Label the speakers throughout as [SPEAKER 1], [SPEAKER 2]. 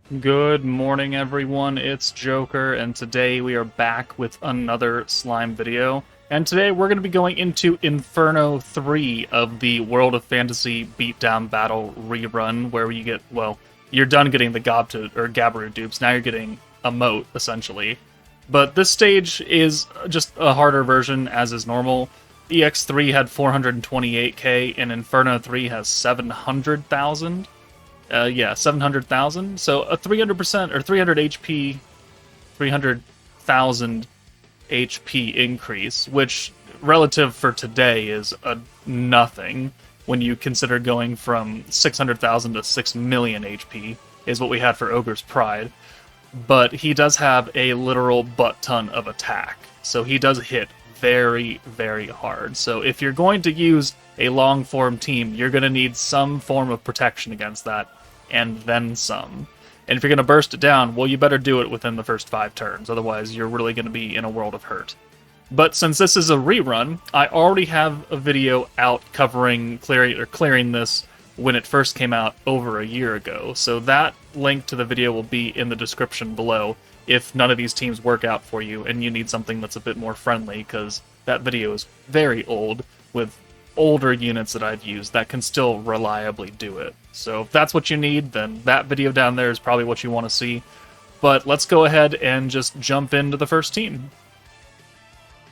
[SPEAKER 1] Good morning, everyone. It's Joker, and today we are back with another slime video. And today we're going to be going into Inferno 3 of the World of Fantasy Beatdown Battle rerun, where you get, well, you're done getting the Gabaru dupes, now you're getting a moat, essentially. But this stage is just a harder version, as is normal. EX3 had 428k, and Inferno 3 has 700,000. Yeah, 700,000. So a 300% or 300 HP, 300,000 HP increase, which relative for today is a nothing when you consider going from 600,000 to 6 million HP is what we had for Ogre's Pride. But he does have a literal butt ton of attack. So he does hit very, very hard. So if you're going to use a long form team, you're going to need some form of protection against that, and then some. And if you're going to burst it down, well, you better do it within the first 5 turns, otherwise you're really going to be in a world of hurt. But since this is a rerun, I already have a video out covering clearing this when it first came out over a year ago, so that link to the video will be in the description below if none of these teams work out for you and you need something that's a bit more friendly, because that video is very old with older units that I've used that can still reliably do it. So if that's what you need, then that video down there is probably what you want to see. But let's go ahead and just jump into the first team.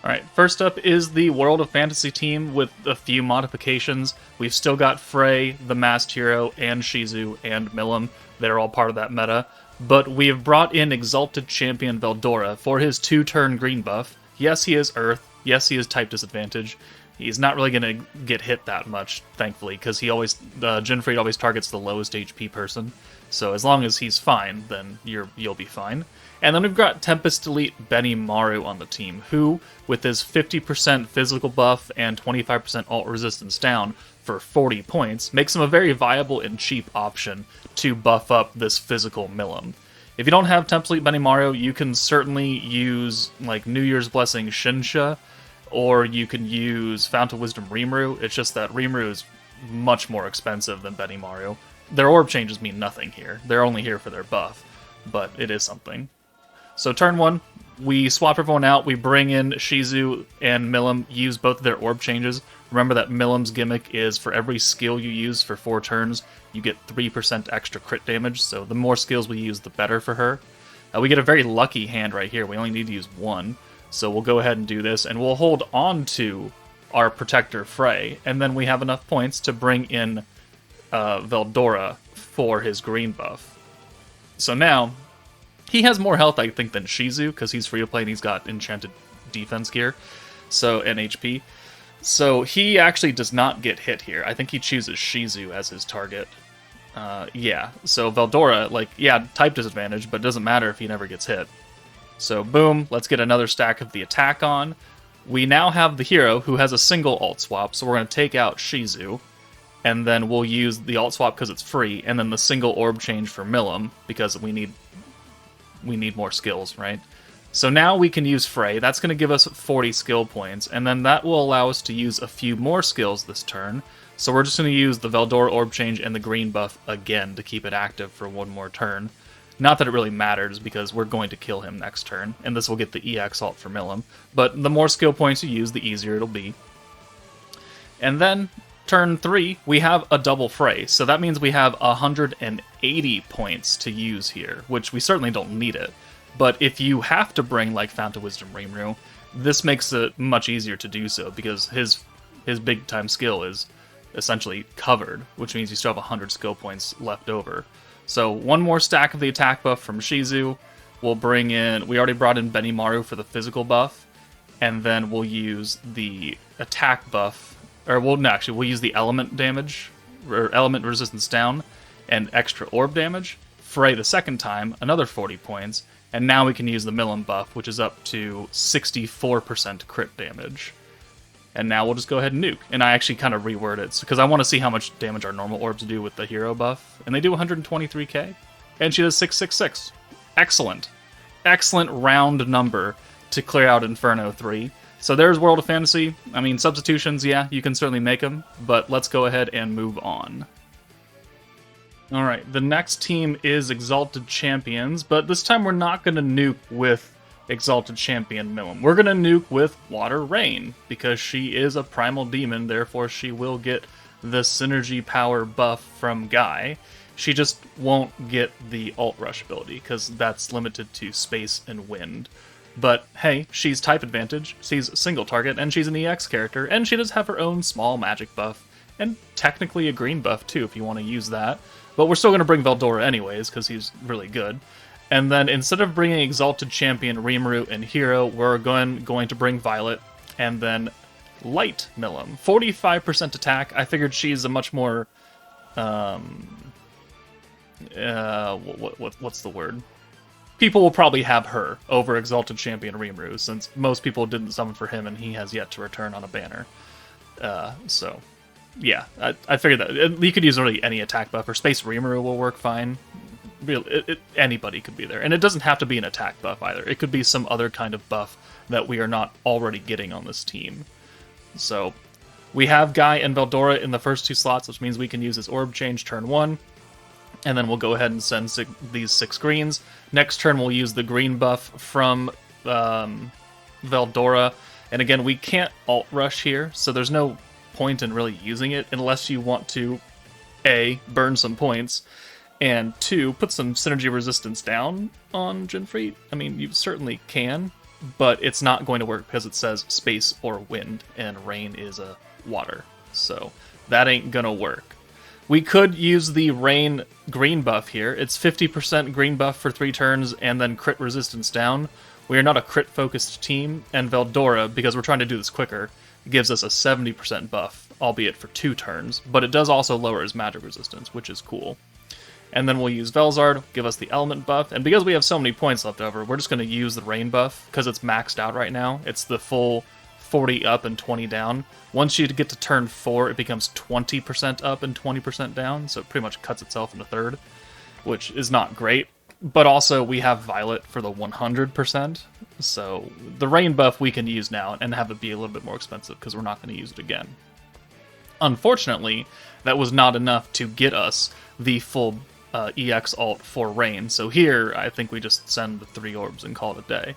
[SPEAKER 1] Alright, first up is the World of Fantasy team with a few modifications. We've still got Frey, the Masked Hero, and Shizu, and Milim. They're all part of that meta. But we have brought in Exalted Champion Veldora for his 2-turn green buff. Yes, he is Earth. Yes, he is type disadvantage. He's not really going to get hit that much, thankfully, because Jinfried always targets the lowest HP person. So as long as he's fine, then you'll be fine. And then we've got Tempest Elite Benimaru on the team, who, with his 50% physical buff and 25% ult resistance down for 40 points, makes him a very viable and cheap option to buff up this physical Milim. If you don't have Tempest Elite Benimaru, you can certainly use like New Year's Blessing Shinsha, or you can use Fount of Wisdom Rimuru. It's just that Rimuru is much more expensive than Benimaru. Their orb changes mean nothing here. They're only here for their buff, but it is something. So turn 1, we swap everyone out, we bring in Shizu and Milim, use both of their orb changes. Remember that Milim's gimmick is for every skill you use for 4 turns, you get 3% extra crit damage, so the more skills we use, the better for her. We get a very lucky hand right here, we only need to use 1. So we'll go ahead and do this, and we'll hold on to our Protector Frey, and then we have enough points to bring in Veldora for his green buff. So now, he has more health, I think, than Shizu, because he's free to play and he's got enchanted defense gear, and HP. So he actually does not get hit here. I think he chooses Shizu as his target. Yeah, so Veldora, type disadvantage, but it doesn't matter if he never gets hit. So boom, let's get another stack of the attack on. We now have the hero who has a single alt swap, so we're going to take out Shizu, and then we'll use the alt swap because it's free, and then the single orb change for Milim, because we need more skills, right? So now we can use Frey. That's going to give us 40 skill points, and then that will allow us to use a few more skills this turn. So we're just going to use the Veldora orb change and the green buff again to keep it active for one more turn. Not that it really matters, because we're going to kill him next turn, and this will get the EX ult for Milim. But the more skill points you use, the easier it'll be. And then, turn 3, we have a double Frey, so that means we have 180 points to use here, which we certainly don't need it. But if you have to bring, like, Fount of Wisdom Rimuru, this makes it much easier to do so, because his big-time skill is essentially covered, which means you still have 100 skill points left over. So one more stack of the attack buff from Shizu. We'll bring in... We already brought in Benimaru for the physical buff. And then we'll use the attack buff. We'll use the element damage, or element resistance down, and extra orb damage. Frey the second time, another 40 points. And now we can use the Milim buff, which is up to 64% crit damage. And now we'll just go ahead and nuke. And I actually kind of reword it, because I want to see how much damage our normal orbs do with the hero buff. And they do 123k. And she does 666. Excellent. Excellent round number to clear out Inferno 3. So there's World of Fantasy. I mean, substitutions, yeah, you can certainly make them. But let's go ahead and move on. Alright, the next team is Exalted Champions, but this time we're not going to nuke with Exalted Champion Milim. We're going to nuke with Water Rain, because she is a Primal Demon, therefore she will get the Synergy Power buff from Guy. She just won't get the Alt Rush ability, because that's limited to Space and Wind. But hey, she's type advantage, she's single target, and she's an EX character, and she does have her own small magic buff, and technically a green buff too if you want to use that. But we're still going to bring Veldora anyways, because he's really good. And then instead of bringing Exalted Champion, Rimuru, and Hero, we're going to bring Violet, and then Light Milim. 45% attack. I figured she's a much more... what's the word? People will probably have her over Exalted Champion Rimuru, since most people didn't summon for him, and he has yet to return on a banner. So... yeah, I figured that. You could use really any attack buff, or Space Rimuru will work fine. Anybody could be there. And it doesn't have to be an attack buff either. It could be some other kind of buff that we are not already getting on this team. So, we have Guy and Veldora in the first 2 slots, which means we can use his Orb Change turn 1. And then we'll go ahead and send these 6 greens. Next turn we'll use the green buff from Veldora. And again, we can't Alt Rush here, so there's no point in really using it unless you want to A, burn some points, and 2, put some synergy resistance down on Jinfreet. I mean, you certainly can, but it's not going to work because it says space or wind, and rain is a water, so that ain't gonna work. We could use the rain green buff here. It's 50% green buff for 3 turns and then crit resistance down. We are not a crit focused team, and Veldora, because we're trying to do this quicker, gives us a 70% buff, albeit for 2 turns, but it does also lower his magic resistance, which is cool. And then we'll use Velzard, give us the element buff, and because we have so many points left over, we're just going to use the rain buff, because it's maxed out right now. It's the full 40 up and 20 down. Once you get to turn 4, it becomes 20% up and 20% down, so it pretty much cuts itself in a third, which is not great. But also, we have Violet for the 100%, so the rain buff we can use now and have it be a little bit more expensive because we're not going to use it again. Unfortunately, that was not enough to get us the full EX alt for rain, so here I think we just send the 3 orbs and call it a day.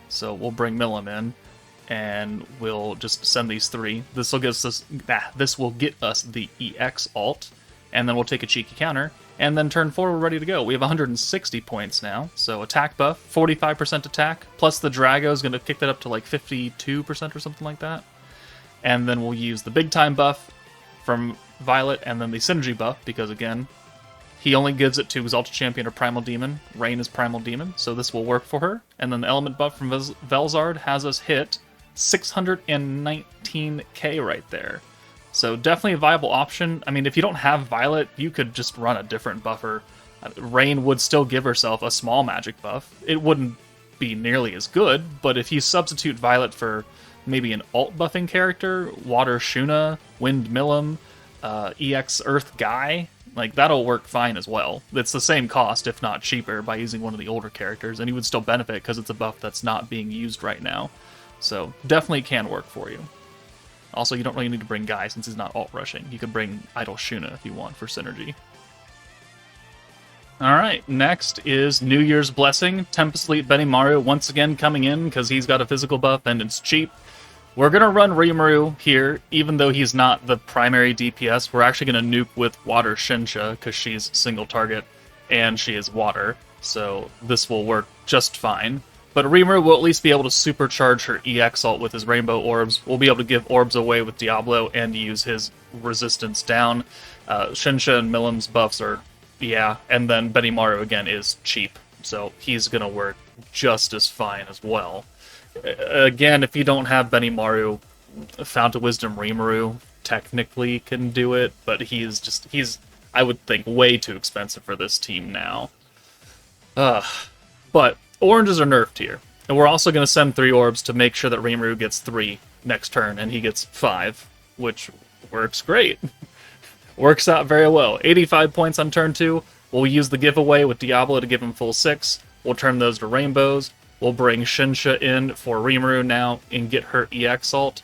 [SPEAKER 1] So we'll bring Milim in, and we'll just send these 3. This will get us the EX alt, and then we'll take a cheeky counter. And then turn 4, we're ready to go. We have 160 points now. So attack buff, 45% attack, plus the Drago is going to kick that up to like 52% or something like that. And then we'll use the big time buff from Violet, and then the synergy buff, because again, he only gives it to Exalted Champion or Primal Demon. Rain is Primal Demon, so this will work for her. And then the element buff from Velzard has us hit 619k right there. So definitely a viable option. I mean, if you don't have Violet, you could just run a different buffer. Rain would still give herself a small magic buff. It wouldn't be nearly as good, but if you substitute Violet for maybe an alt buffing character, Water Shuna, Wind Milim, EX Earth Guy, like that'll work fine as well. It's the same cost, if not cheaper, by using one of the older characters, and you would still benefit because it's a buff that's not being used right now. So definitely can work for you. Also, you don't really need to bring Guy since he's not alt-rushing. You could bring Idle Shuna if you want for synergy. Alright, next is New Year's Blessing. Tempest Elite Benimaru once again coming in because he's got a physical buff and it's cheap. We're going to run Rimuru here, even though he's not the primary DPS. We're actually going to nuke with Water Shinsha because she's single target and she is water. So this will work just fine. But Rimuru will at least be able to supercharge her EX ult with his Rainbow Orbs. We'll be able to give Orbs away with Diablo and use his resistance down. Shinsha and Milim's buffs are, yeah, and then Benimaru again is cheap. So he's going to work just as fine as well. Again, if you don't have Benimaru, Fount of Wisdom Rimuru technically can do it, but he's, I would think, way too expensive for this team now. But oranges are nerfed here. And we're also going to send 3 orbs to make sure that Rimuru gets 3 next turn, and he gets 5, which works great. Works out very well. 85 points on turn 2. We'll use the giveaway with Diablo to give him full 6. We'll turn those to rainbows. We'll bring Shinsha in for Rimuru now and get her EX ult.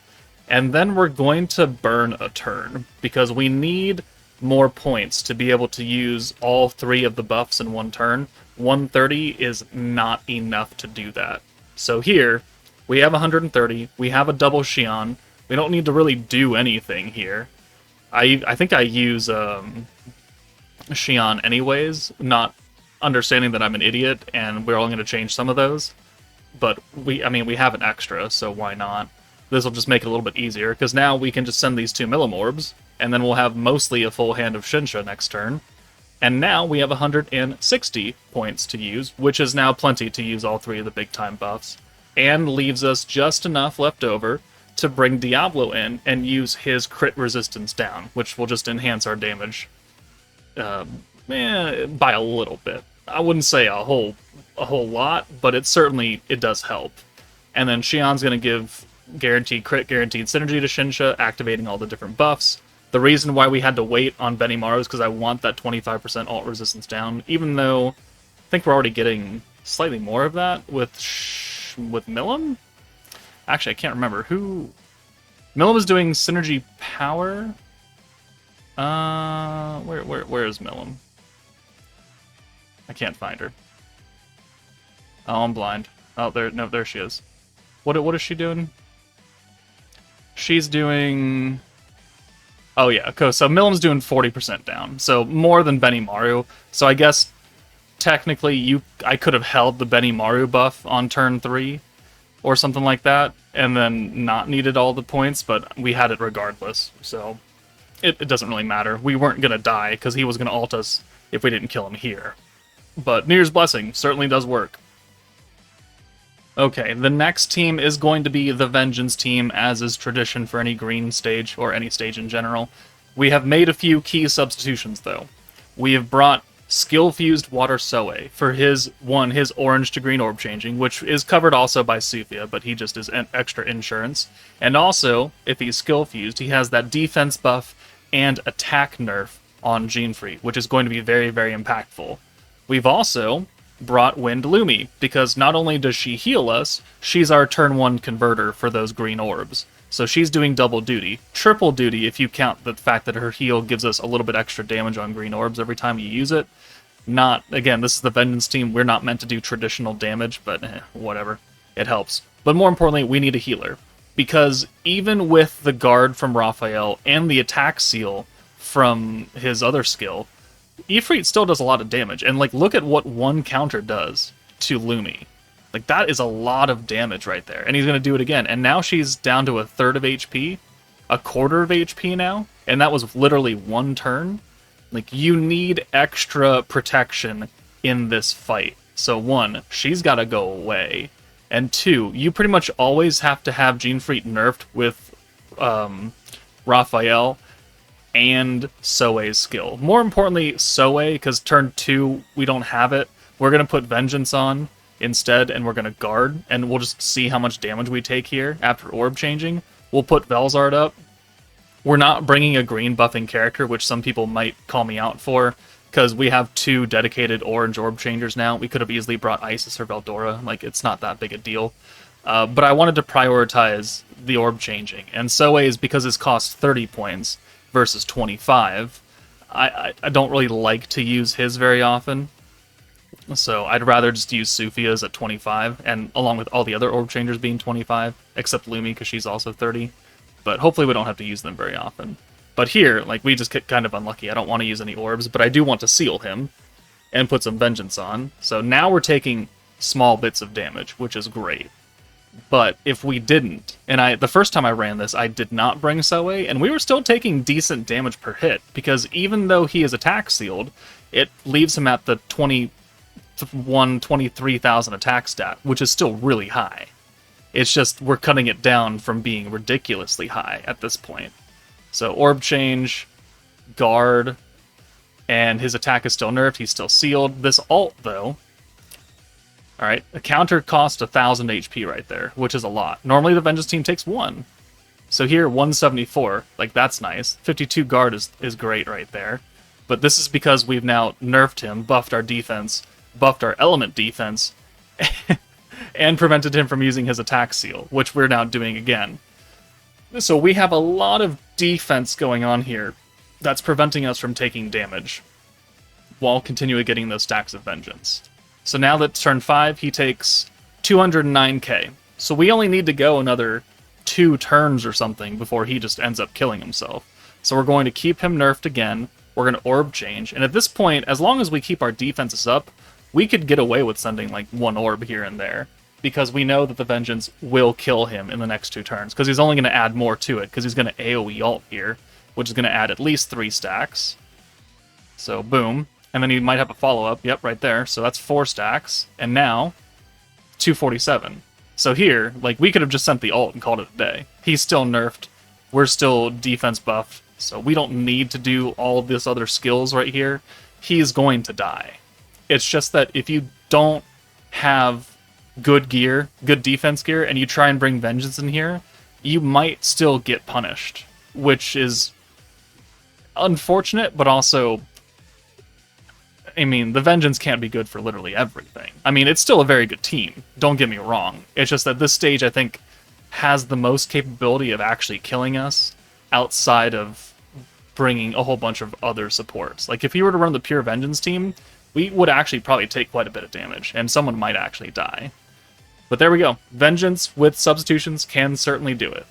[SPEAKER 1] And then we're going to burn a turn, because we need more points to be able to use all 3 of the buffs in one turn. 130 is not enough to do that. So here, we have 130, we have a double Xion, we don't need to really do anything here. I think I use Xion anyways, not understanding that I'm an idiot, and we're only going to change some of those. But we have an extra, so why not? This will just make it a little bit easier, because now we can just send these 2 Millimorbs, and then we'll have mostly a full hand of Shinsha next turn. And now we have 160 points to use, which is now plenty to use all 3 of the big-time buffs, and leaves us just enough left over to bring Diablo in and use his crit resistance down, which will just enhance our damage by a little bit. I wouldn't say a whole lot, but it does help. And then Xion's going to give guaranteed synergy to Shinsha, activating all the different buffs. The reason why we had to wait on Benimaru is because I want that 25% ult resistance down, even though I think we're already getting slightly more of that with Milim? Actually, I can't remember. Milim is doing synergy power? Where is Milim? I can't find her. Oh, I'm blind. Oh, there she is. What is she doing? She's doing... Oh yeah, so Milim's doing 40% down, so more than Benimaru. So I guess technically I could have held the Benimaru buff on turn 3 or something like that, and then not needed all the points, but we had it regardless, so it doesn't really matter. We weren't going to die, because he was going to ult us if we didn't kill him here. But Nir's Blessing certainly does work. Okay, the next team is going to be the Vengeance team, as is tradition for any green stage, or any stage in general. We have made a few key substitutions, though. We have brought Skill-Fused Water Soe for his orange to green orb changing, which is covered also by Sufia, but he just is an extra insurance. And also, if he's skill-fused, he has that defense buff and attack nerf on Genefree, which is going to be very, very impactful. We've also brought Wind Lumi, because not only does she heal us, she's our turn 1 converter for those green orbs. So she's doing double duty. Triple duty if you count the fact that her heal gives us a little bit extra damage on green orbs every time you use it. Again, this is the Vengeance team, we're not meant to do traditional damage, but whatever. It helps. But more importantly, we need a healer. Because even with the guard from Raphael and the attack seal from his other skill, Ifrit still does a lot of damage. And look at what one counter does to Lumi. That is a lot of damage right there. And he's going to do it again. And now she's down to a third of HP, a quarter of HP now, and that was literally one turn. You need extra protection in this fight. So 1, she's got to go away. And 2, you pretty much always have to have Genefree nerfed with Raphael and Soe's skill. More importantly, Soe, because turn 2, we don't have it. We're going to put Vengeance on instead, and we're going to guard, and we'll just see how much damage we take here after orb changing. We'll put Velzard up. We're not bringing a green buffing character, which some people might call me out for, because we have 2 dedicated orange orb changers now. We could have easily brought Isis or Veldora. It's not that big a deal. But I wanted to prioritize the orb changing, and Soe is because it's cost 30 points versus 25. I don't really like to use his very often, so I'd rather just use Sufia's at 25, and along with all the other orb changers being 25, except Lumi because she's also 30. But hopefully we don't have to use them very often. But here, we just get kind of unlucky. I don't want to use any orbs, but I do want to seal him and put some Vengeance on. So now we're taking small bits of damage, which is great. But if we didn't, and the first time I ran this, I did not bring Soe, and we were still taking decent damage per hit, because even though he is attack sealed, it leaves him at the 23,000 attack stat, which is still really high. It's just we're cutting it down from being ridiculously high at this point. So orb change, guard, and his attack is still nerfed, he's still sealed. This ult, though, alright, a counter cost 1,000 HP right there, which is a lot. Normally the Vengeance team takes 1. So here, 174, that's nice. 52 guard is great right there. But this is because we've now nerfed him, buffed our defense, buffed our element defense, and prevented him from using his attack seal, which we're now doing again. So we have a lot of defense going on here that's preventing us from taking damage while continually getting those stacks of vengeance. So now that turn 5, he takes 209k. So we only need to go another 2 turns or something before he just ends up killing himself. So we're going to keep him nerfed again. We're going to orb change. And at this point, as long as we keep our defenses up, we could get away with sending like 1 orb here and there, because we know that the vengeance will kill him in the next 2 turns, because he's only going to add more to it, because he's going to AoE ult here, which is going to add at least 3 stacks. So boom. And then he might have a follow-up. Yep, right there. So that's 4 stacks. And now, 247. So here, like, we could have just sent the ult and called it a day. He's still nerfed. We're still defense buffed. So we don't need to do all of this other skills right here. He's going to die. It's just that if you don't have good gear, good defense gear, and you try and bring vengeance in here, you might still get punished. Which is unfortunate, but also, I mean, the Vengeance can't be good for literally everything. I mean, it's still a very good team, don't get me wrong. It's just that this stage, I think, has the most capability of actually killing us outside of bringing a whole bunch of other supports. Like, if you were to run the pure Vengeance team, we would actually probably take quite a bit of damage, and someone might actually die. But there we go. Vengeance with substitutions can certainly do it.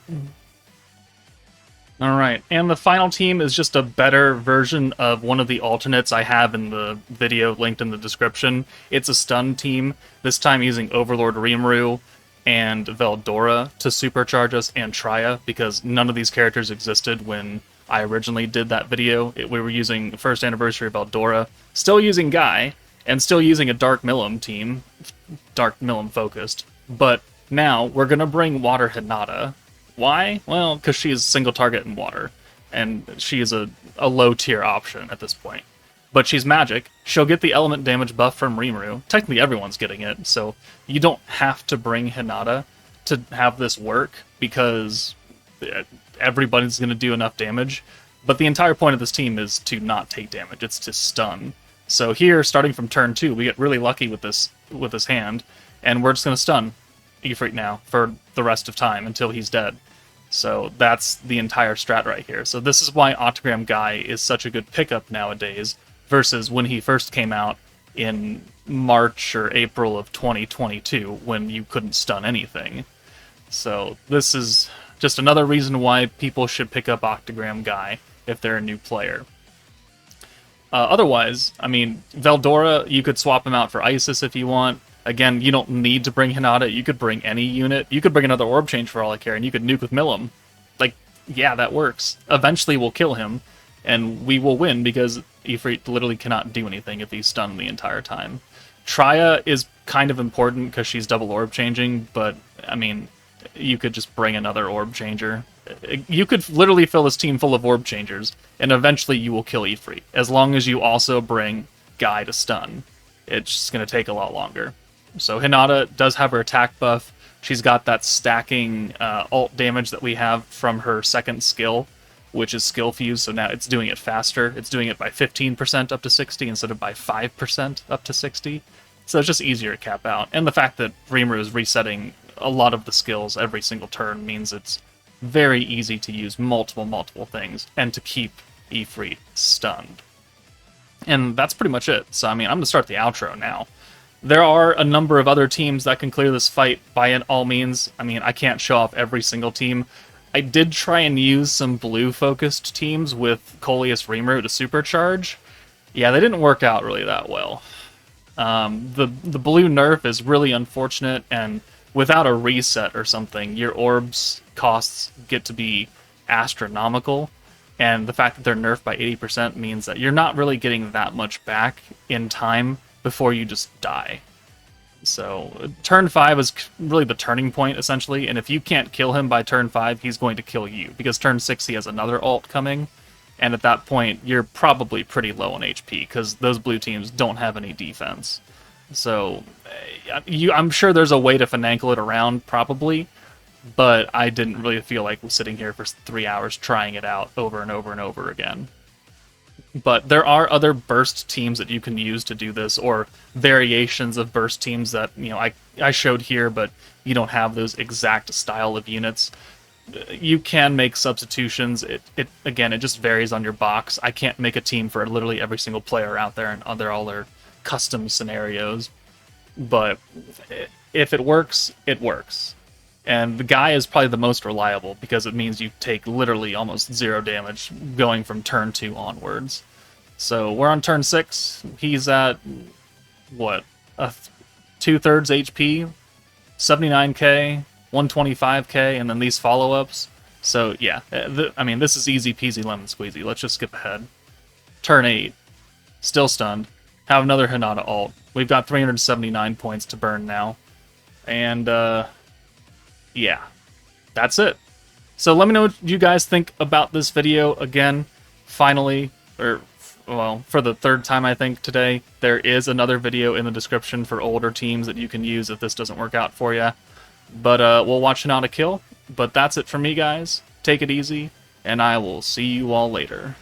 [SPEAKER 1] Alright, and the final team is just a better version of one of the alternates I have in the video linked in the description. It's a stun team, this time using Overlord Rimuru and Veldora to supercharge us, and Traya, because none of these characters existed when I originally did that video. We were using the first anniversary of Veldora, still using Guy, and still using a Dark Milim team, Dark Milim focused, but now we're going to bring Water Hinata. Why? Well, because she is single target in water, and she is a low tier option at this point. But she's magic. She'll get the element damage buff from Rimuru. Technically everyone's getting it, so you don't have to bring Hinata to have this work, because everybody's going to do enough damage. But the entire point of this team is to not take damage, it's to stun. So here, starting from turn 2, we get really lucky with this hand, and we're just going to stun Ifrit now for the rest of time until he's dead. So that's the entire strat right here. So this is why Octagram Guy is such a good pickup nowadays versus when he first came out in March or April of 2022 when you couldn't stun anything. So this is just another reason why people should pick up Octagram Guy if they're a new player. Otherwise, I mean, Veldora, you could swap him out for Isis if you want. Again, you don't need to bring Hinata. You could bring any unit. You could bring another orb change for all I care, and you could nuke with Milim. Like, yeah, that works. Eventually we'll kill him, and we will win because Ifrit literally cannot do anything if he's stunned the entire time. Traya is kind of important because she's double orb changing, but, I mean, you could just bring another orb changer. You could literally fill this team full of orb changers, and eventually you will kill Ifrit, as long as you also bring Guy to stun. It's just going to take a lot longer. So Hinata does have her attack buff. She's got that stacking ult damage that we have from her second skill, which is skill fuse, so now it's doing it faster. It's doing it by 15% up to 60 instead of by 5% up to 60. So it's just easier to cap out. And the fact that Rimuru is resetting a lot of the skills every single turn means it's very easy to use multiple things and to keep Ifrit stunned. And that's pretty much it. So, I mean, I'm going to start the outro now. There are a number of other teams that can clear this fight by all means. I mean, I can't show off every single team. I did try and use some blue-focused teams with Coleus Rimuru to supercharge. Yeah, they didn't work out really that well. The blue nerf is really unfortunate, and without a reset or something, your orbs costs get to be astronomical. And the fact that they're nerfed by 80% means that you're not really getting that much back in time before you just die. So turn 5 is really the turning point, essentially, and if you can't kill him by turn 5, he's going to kill you, because turn 6 he has another ult coming, and at that point you're probably pretty low on HP, because those blue teams don't have any defense. So I'm sure there's a way to finagle it around, probably, but I didn't really feel like sitting here for 3 hours trying it out over and over and over again. But there are other burst teams that you can use to do this, or variations of burst teams that, you know, I showed here, but you don't have those exact style of units. you can make substitutions. It again, it just varies on your box. I can't make a team for literally every single player out there and other all their custom scenarios. But if it works, it works. And the guy is probably the most reliable because it means you take literally almost 0 damage going from turn 2 onwards. So we're on turn 6. He's at, what, a 2/3 HP, 79k, 125k, and then these follow-ups. So yeah, I mean, this is easy peasy lemon squeezy. Let's just skip ahead. Turn 8, still stunned. Have another Hinata ult. We've got 379 points to burn now. And, yeah, that's it. So let me know what you guys think about this video. Again, finally, or, well, for the 3rd time I think today, there is another video in the description for older teams that you can use if this doesn't work out for you. But we'll watch Hinata kill. But that's it for me, guys. Take it easy, and I will see you all later.